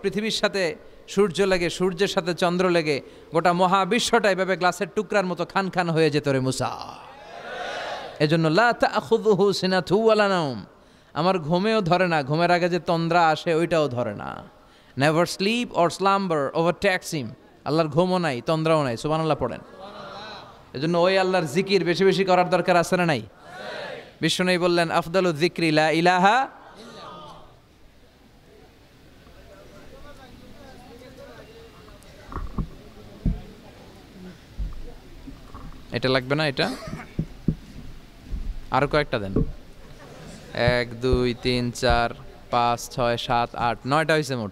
পৃথিবীর সাথে সূর্য লেগে, সূর্যের সাথে চন্দ্র লেগে গোটা মহাবিশ্বটা এভাবে গ্লাসের টুকরার মতো খান খান হয়ে যেত রে মুসা। এজন্য লা তাখুযুহু সিনাতু ওয়ালা নাওম, আমার ঘুমেও ধরে না, ঘুমের আগে যে তন্দ্রা আসে ওইটাও ধরে না। Never sleep or slumber overtakes him, আল্লাহর ঘুমও নাই, তন্দ্রাও নাই। সুবহানাল্লাহ পড়েন। এজন্য ওই আল্লাহর জিকির বেশি বেশি করার দরকার আছে না নাই? বিশ্বনবী বললেন আফদালু যিকরি লা ইলাহা। এটা লাগবে না, এটা আর কয়েকটা দেন। 1 2 3 4 5 6 7 8 9টা হয়েছে মোট।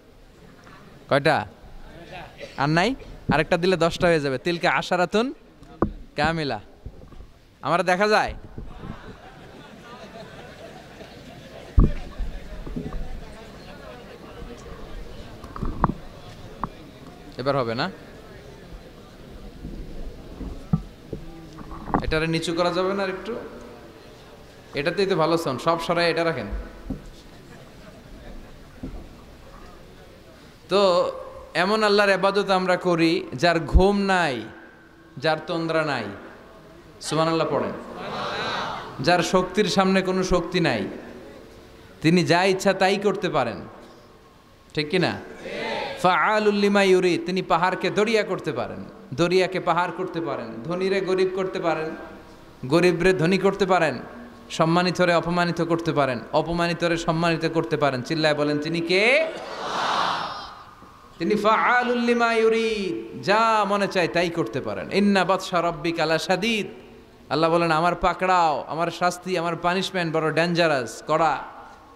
কয়টা? আর নাই? আরেকটা দিলে 10টা হয়ে যাবে। তিলকা আশারাতুন কামিলা। আমরা দেখা যায় এবার হবে না? এটারে নিচু করা যাবে না আর একটু? এটাতেই তো ভালো সাউন্ড, সব সরাই এটা রাখেন। তো এমন আল্লাহর ইবাদত আমরা করি যার ঘুম নাই, যার তন্দ্রা নাই। সুবহানাল্লাহ পড়েন। যার শক্তির সামনে কোনো শক্তি নাই, তিনি যা ইচ্ছা তাই করতে পারেন, ঠিক কি না? ফাআলুল লিমা ইউরিদ, তিনি পাহাড়কে দরিয়া করতে পারেন, দরিয়াকে পাহাড় করতে পারেন, ধনীরে গরিব করতে পারেন, গরিবরে ধনী করতে পারেন, সম্মানিতরে অপমানিত করতে পারেন, অপমানিতরে সম্মানিত করতে পারেন। চিল্লায় বলেন তিনি কে? তিনি ফাআলুল লিমা ইউরিদ, যা মনে চায় তাই করতে পারেন। ইন্না বাতশা রাব্বিকা লাশাদীদ, আল্লাহ বলেন আমার পাকড়াও, আমার শাস্তি, আমার পানিশমেন্ট বড় ডেঞ্জারাস, কড়া।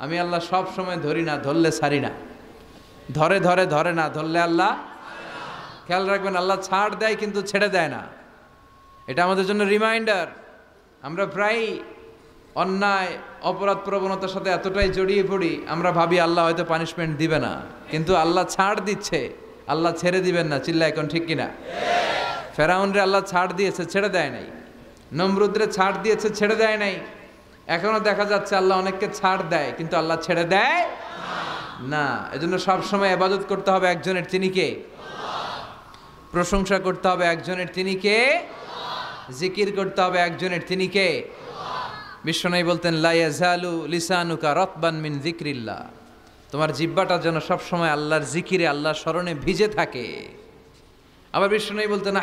আমি আল্লাহ সব সময় ধরি না, ধরলে ছাড়ি না। ধরে ধরে ধরে না, ধরলে আল্লাহ। খেয়াল রাখবেন, আল্লাহ ছাড় দেয় কিন্তু ছেড়ে দেয় না। এটা আমাদের জন্য রিমাইন্ডার। আমরা প্রায় অন্যায় অপরাধ প্রবণতার সাথে এতটাই জড়িয়ে পড়ি, আমরা ভাবি আল্লাহ হয়তো পানিশমেন্ট দিবে না, কিন্তু আল্লাহ ছাড় দিচ্ছে, আল্লাহ ছেড়ে দিবেন না। চিল্লা এখন ঠিক কিনা? ফেরাউনরে আল্লাহ ছাড় দিয়েছে, ছেড়ে দেয় নাই। নমরুদরে ছাড় দিয়েছে, ছেড়ে দেয় নাই। এখনো দেখা যাচ্ছে আল্লাহ অনেককে ছাড় দেয়, কিন্তু আল্লাহ ছেড়ে দেয় না। এজন্য সবসময় ইবাদত করতে হবে একজনের, তিনি কে? প্রশংসা করতে হবে একজনের, তিনি কে? জিকির করতে হবে একজনের, তিনি কে? বিশ্বনবী বলতেন লা ইয়াজালু লিসানুকা রাতবান মিন যিকরিল্লাহ, তোমার জিহ্বাটা যেন সবসময় আল্লাহর জিকিরে, আল্লাহর স্মরণে ভিজে থাকে। আবার বিশ্বনবী বলতেন